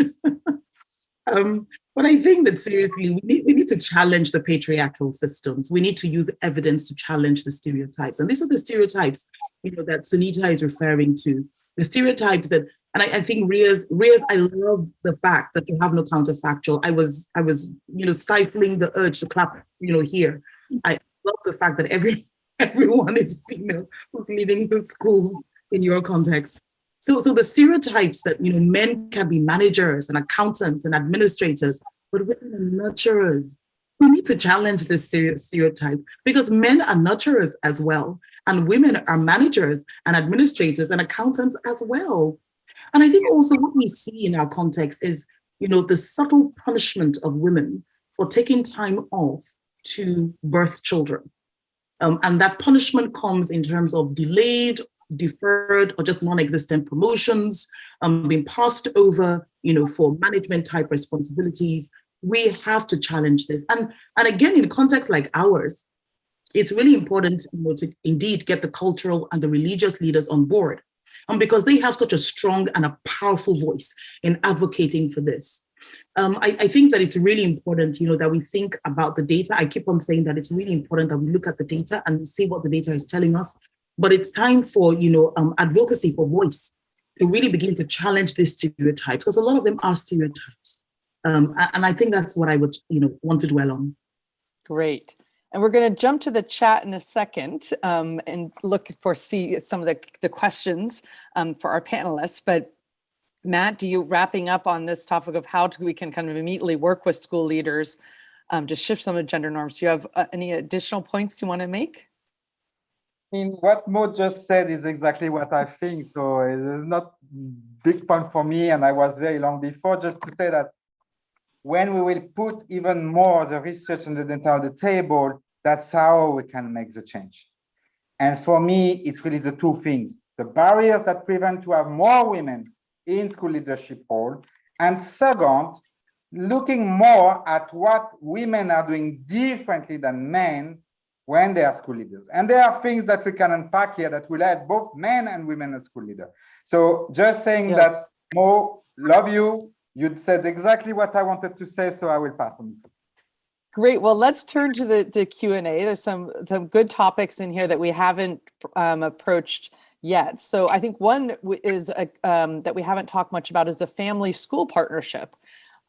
But I think that seriously, we need to challenge the patriarchal systems. We need to use evidence to challenge the stereotypes. And these are the stereotypes, that Sunita is referring to. The stereotypes that, and I think Riaz, I love the fact that you have no counterfactual. I was, stifling the urge to clap, here. I love the fact that everyone is female who's leaving the school in your context. So the stereotypes that, men can be managers and accountants and administrators, but women are nurturers. We need to challenge this stereotype because men are nurturers as well. And women are managers and administrators and accountants as well. And I think also what we see in our context is, the subtle punishment of women for taking time off to birth children. And that punishment comes in terms of delayed, deferred, or just non-existent promotions, being passed over, for management type responsibilities. We have to challenge this. And again, in a context like ours, it's really important, to indeed get the cultural and the religious leaders on board, because they have such a strong and a powerful voice in advocating for this. I think that it's really important, that we think about the data. I keep on saying that it's really important that we look at the data and see what the data is telling us. But it's time for, advocacy for voice to really begin to challenge these stereotypes, because a lot of them are stereotypes. And I think that's what I would, want to dwell on. Great. And we're going to jump to the chat in a second and see some of the questions for our panelists. But Matt, wrapping up on this topic of how we can kind of immediately work with school leaders to shift some of the gender norms, do you have any additional points you want to make? What Mo just said is exactly what I think. So it's not big point for me, and I was very long before, just to say that when we will put even more the research and the data on the table, that's how we can make the change. And for me, it's really the two things: the barriers that prevent to have more women in school leadership role, and second, looking more at what women are doing differently than men when they are school leaders. And there are things that we can unpack here that will help both men and women as school leaders. So just saying that, Mo, love you. You said exactly what I wanted to say, so I will pass on this. Great. Well, let's turn to the Q&A. There's some good topics in here that we haven't approached yet. So I think one is that we haven't talked much about is the family school partnership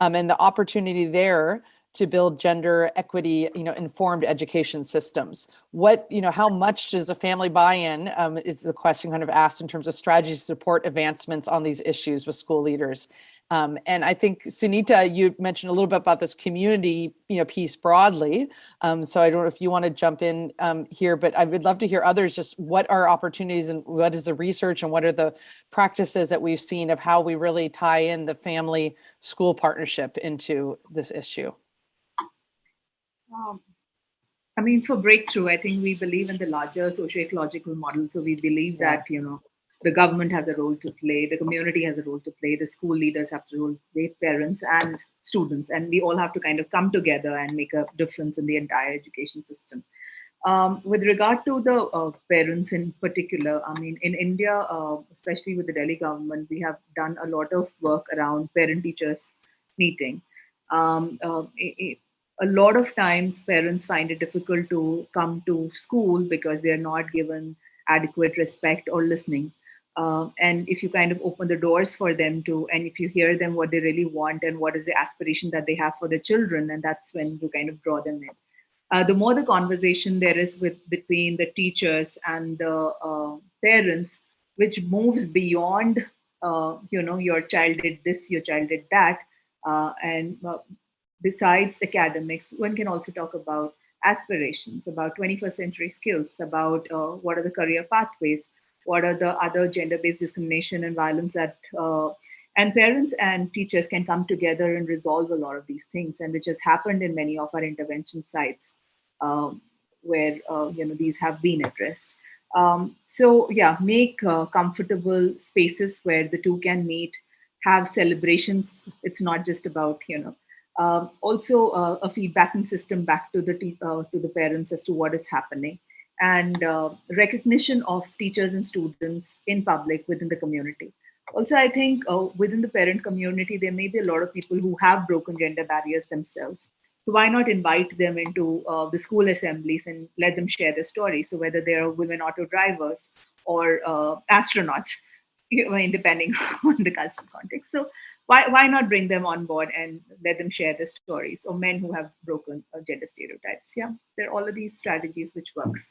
and the opportunity there to build gender equity, informed education systems. How much does a family buy-in is the question kind of asked in terms of strategies to support advancements on these issues with school leaders. And I think, Sunita, you mentioned a little bit about this community, piece broadly. So I don't know if you want to jump in here, but I would love to hear others, just what are opportunities and what is the research and what are the practices that we've seen of how we really tie in the family school partnership into this issue? For Breakthrough, I think we believe in the larger socio-ecological model. So we believe that, the government has a role to play, the community has a role to play, the school leaders have to role to play, parents and students, and we all have to kind of come together and make a difference in the entire education system. With regard to the parents in particular, in India, especially with the Delhi government, we have done a lot of work around parent-teachers meeting. A lot of times parents find it difficult to come to school because they're not given adequate respect or listening. And if you kind of open the doors for them and if you hear them what they really want and what is the aspiration that they have for their children, and that's when you kind of draw them in. The more the conversation there is between the teachers and the parents, which moves beyond, your child did this, your child did that, and besides academics, one can also talk about aspirations, about 21st century skills, about what are the career pathways, what are the other gender-based discrimination and violence that and parents and teachers can come together and resolve a lot of these things, and which has happened in many of our intervention sites where these have been addressed. So yeah, make comfortable spaces where the two can meet, have celebrations. It's not just about also a feedbacking system back to the parents as to what is happening, and recognition of teachers and students in public within the community. Also, I think within the parent community, there may be a lot of people who have broken gender barriers themselves. So why not invite them into the school assemblies and let them share their stories? So whether they are women auto drivers or astronauts, depending on the cultural context. So why not bring them on board and let them share their stories, or men who have broken gender stereotypes? Yeah, there are all of these strategies which works.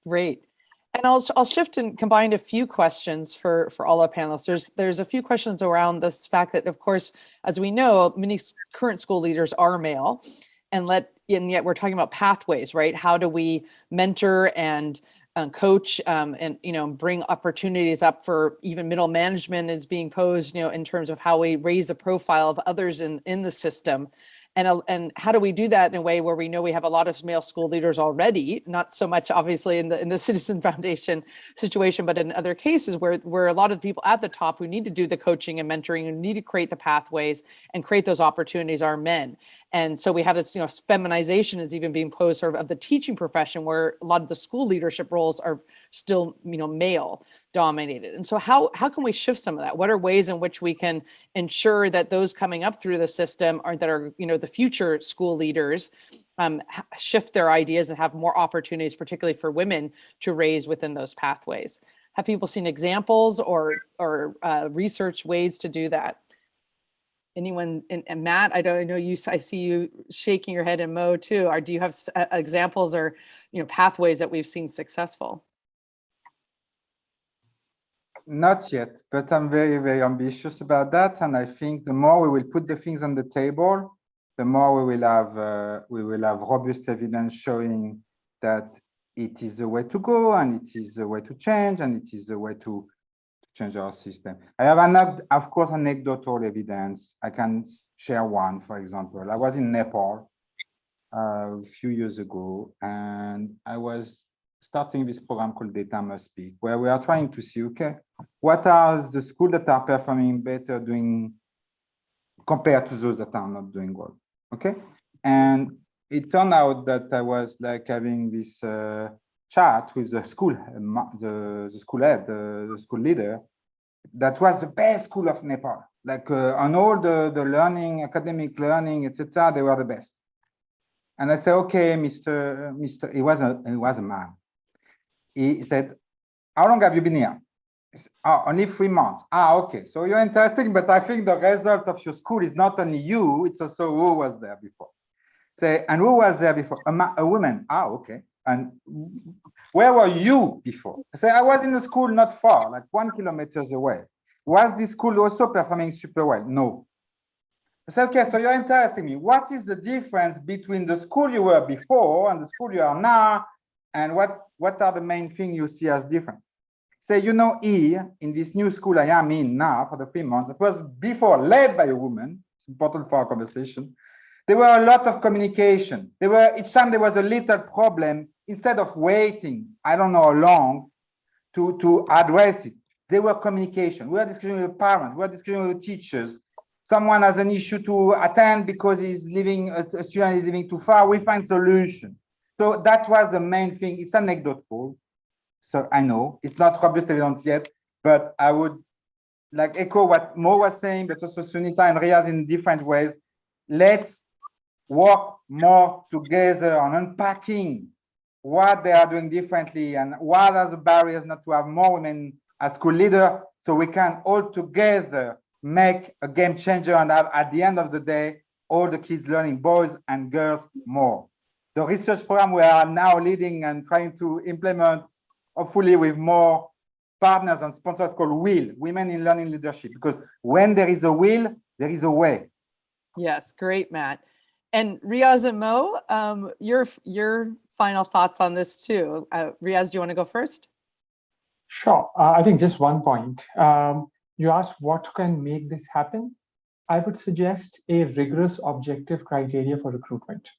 Great. And I'll shift and combine a few questions for all our panelists. There's a few questions around this fact that, of course, as we know, many current school leaders are male, and yet we're talking about pathways, right? How do we mentor and coach and bring opportunities up for even middle management is being posed, in terms of how we raise the profile of others in the system. And how do we do that in a way where we know we have a lot of male school leaders already, not so much obviously in the Citizen Foundation situation, but in other cases where a lot of the people at the top who need to do the coaching and mentoring, who need to create the pathways and create those opportunities are men. And so we have this, feminization is even being posed sort of the teaching profession, where a lot of the school leadership roles are still, male dominated. And so how can we shift some of that? What are ways in which we can ensure that those coming up through the system that are, the future school leaders shift their ideas and have more opportunities, particularly for women, to raise within those pathways? Have people seen examples or research ways to do that? Anyone? And Matt, I know you. I see you shaking your head, and Mo too. Do you have examples or pathways that we've seen successful? Not yet, but I'm very, very ambitious about that. And I think the more we will put the things on the table, the more we will have robust evidence showing that it is the way to go, and it is the way to change, and it is the way to change our system. I have, of course, anecdotal evidence. I can share one, for example. I was in Nepal a few years ago, and I was starting this program called Data Must Speak, where we are trying to see, okay, what are the schools that are performing better doing compared to those that are not doing well, okay? And it turned out that I was like having this chat with the school, the school head, the school leader, that was the best school of Nepal. Like on all the learning, academic learning, etc., they were the best. And I said, okay, Mr. He was a man. He said, how long have you been here? Said, oh, only 3 months. Ah, okay. So you're interesting, but I think the result of your school is not only you, it's also who was there before. Say, and who was there before? A woman. Ah, okay. And where were you before? I say, I was in a school not far, like 1 kilometer away. Was this school also performing super well? No. I say, okay, so you're interesting me. What is the difference between the school you were before and the school you are now? And what are the main things you see as different? Say, here in this new school I am in now for the 3 months, that was before led by a woman. It's important for our conversation. There were a lot of communication. Each time there was a little problem, instead of waiting, I don't know how long, to address it, there were communication. We were discussing with parents, we were discussing with teachers. Someone has an issue to attend because a student is living too far, we find solution. So that was the main thing. It's anecdotal. So I know it's not robust evidence yet, but I would like echo what Mo was saying, but also Sunita and Riaz in different ways. Let's work more together on unpacking what they are doing differently and what are the barriers not to have more women as school leaders, so we can all together make a game changer and have, at the end of the day, all the kids learning, boys and girls, more. The research program we are now leading and trying to implement, hopefully with more partners and sponsors, called WILL, Women in Learning Leadership, because when there is a will, there is a way. Yes, great, Matt. And Riaz and Mo, your final thoughts on this too. Riaz, do you want to go first? Sure. I think just one point. You asked what can make this happen. I would suggest a rigorous objective criteria for recruitment.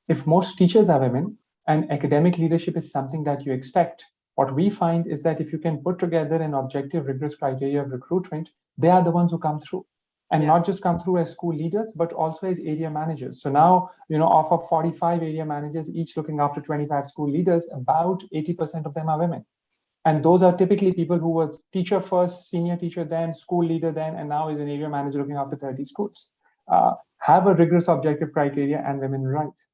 If most teachers are women and academic leadership is something that you expect, what we find is that if you can put together an objective, rigorous criteria of recruitment, they are the ones who come through. And not just come through as school leaders, but also as area managers. So now, off of 45 area managers, each looking after 25 school leaders, about 80% of them are women. And those are typically people who were teacher first, senior teacher then, school leader then, and now is an area manager looking after 30 schools. Have a rigorous objective criteria and women will rise.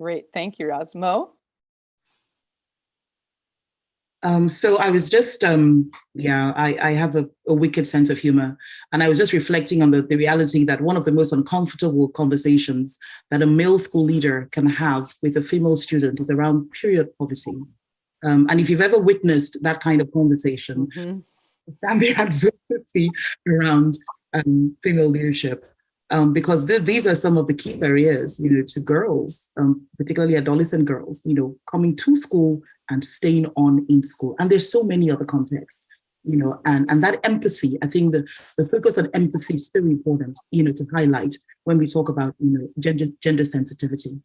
Great, thank you, Riaz. Mo? So I was just, I have a wicked sense of humor. And I was just reflecting on the reality that one of the most uncomfortable conversations that a male school leader can have with a female student is around period poverty. And if you've ever witnessed that kind of conversation, and the advocacy around female leadership, because these are some of the key barriers, to girls, particularly adolescent girls, coming to school and staying on in school. And there's so many other contexts, and that empathy, I think the focus on empathy is so important, to highlight when we talk about, gender sensitivity. Yes.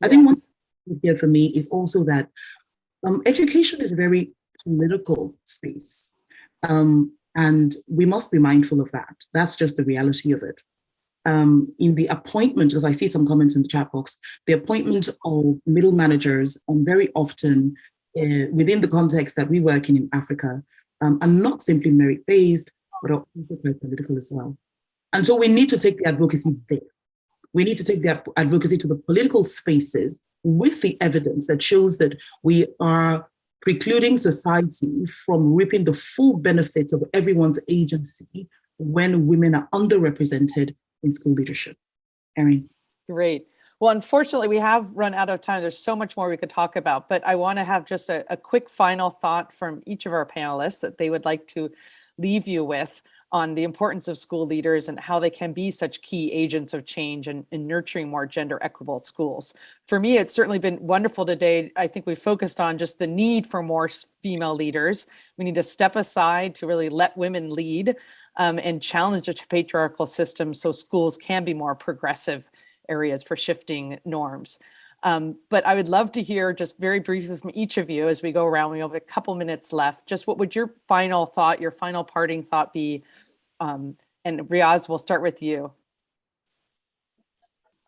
I think one thing here for me is also that education is a very political space. And we must be mindful of that. That's just the reality of it. In the appointment, as I see some comments in the chat box, the appointment of middle managers, very often within the context that we work in Africa, are not simply merit-based, but are also quite political as well. And so we need to take the advocacy there. We need to take the advocacy to the political spaces with the evidence that shows that we are precluding society from reaping the full benefits of everyone's agency when women are underrepresented in school leadership. Erin. Great. Well, unfortunately, we have run out of time. There's so much more we could talk about, but I want to have just a quick final thought from each of our panelists that they would like to leave you with on the importance of school leaders and how they can be such key agents of change in nurturing more gender equitable schools. For me, it's certainly been wonderful today. I think we focused on just the need for more female leaders. We need to step aside to really let women lead and challenge the patriarchal system so schools can be more progressive areas for shifting norms. But I would love to hear just very briefly from each of you as we go around. We have a couple minutes left. Just what would your final thought, your final parting thought be? And Riaz, we'll start with you.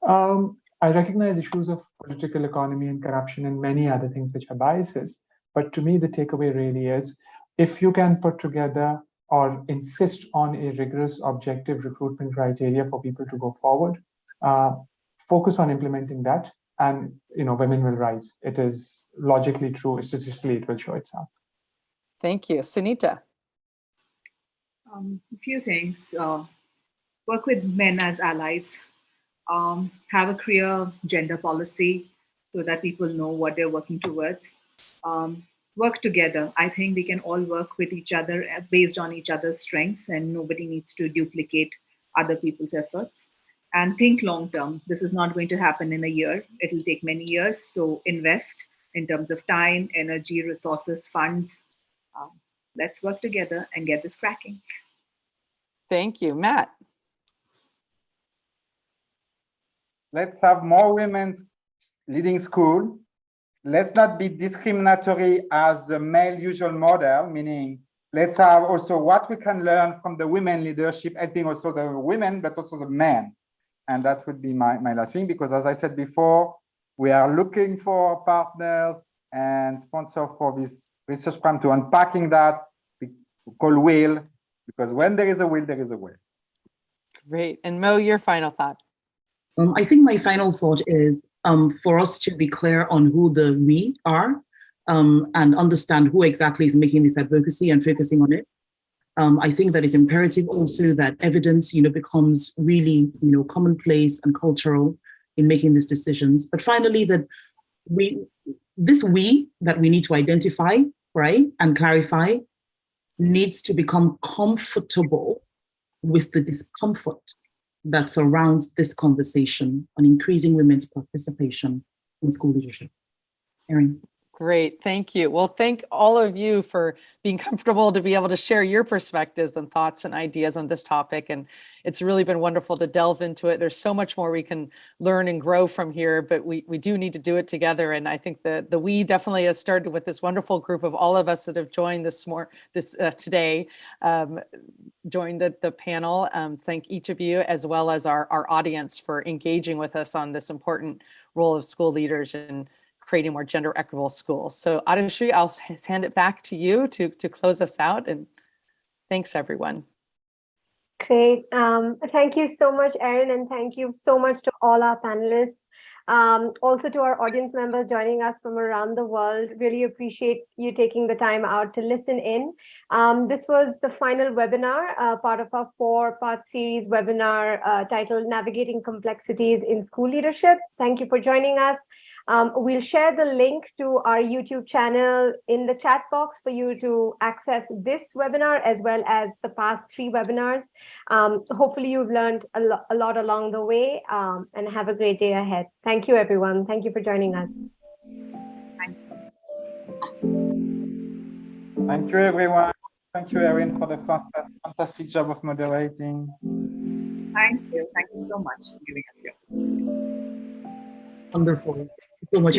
I recognize issues of political economy and corruption and many other things which are biases. But to me, the takeaway really is if you can put together or insist on a rigorous objective recruitment criteria for people to go forward, focus on implementing that, and women will rise. It is logically true. Statistically, it will show itself. Thank you. Sunita. A few things. Work with men as allies. Have a clear gender policy so that people know what they're working towards. Work together. I think we can all work with each other based on each other's strengths, and nobody needs to duplicate other people's efforts. And think long term. This is not going to happen in a year. It will take many years. So invest in terms of time, energy, resources, funds. Let's work together and get this cracking. Thank you. Matt. Let's have more women leading school. Let's not be discriminatory as the male usual model, meaning let's have also what we can learn from the women leadership, helping also the women, but also the men. And that would be my last thing, because as I said before, we are looking for partners and sponsors for this research program to unpacking that we call will, because when there is a will, there is a way. Great. And Mo, your final thought. I think my final thought is for us to be clear on who the we are and understand who exactly is making this advocacy and focusing on it. I think that it's imperative also that evidence, becomes really, commonplace and cultural in making these decisions. But finally, that we that we need to identify, right, and clarify needs to become comfortable with the discomfort that surrounds this conversation on increasing women's participation in school leadership. Erin. Great, thank you. Well, thank all of you for being comfortable to be able to share your perspectives and thoughts and ideas on this topic. And it's really been wonderful to delve into it. There's so much more we can learn and grow from here, but we do need to do it together. And I think the we definitely has started with this wonderful group of all of us that have joined today, joined the panel. Thank each of you, as well as our audience, for engaging with us on this important role of school leaders and creating more gender equitable schools. So Adefeso, I'll hand it back to you to close us out, and thanks everyone. Great. Thank you so much, Erin, and thank you so much to all our panelists. Also to our audience members joining us from around the world. Really appreciate you taking the time out to listen in. This was the final webinar, part of our 4-part series webinar titled Navigating Complexities in School Leadership. Thank you for joining us. We'll share the link to our YouTube channel in the chat box for you to access this webinar as well as the past 3 webinars. Hopefully you've learned a lot along the way, and have a great day ahead. Thank you, everyone. Thank you for joining us. Thank you, everyone. Thank you, Erin, for the fantastic job of moderating. Thank you. Thank you so much for giving us your. Wonderful. Thank you so much.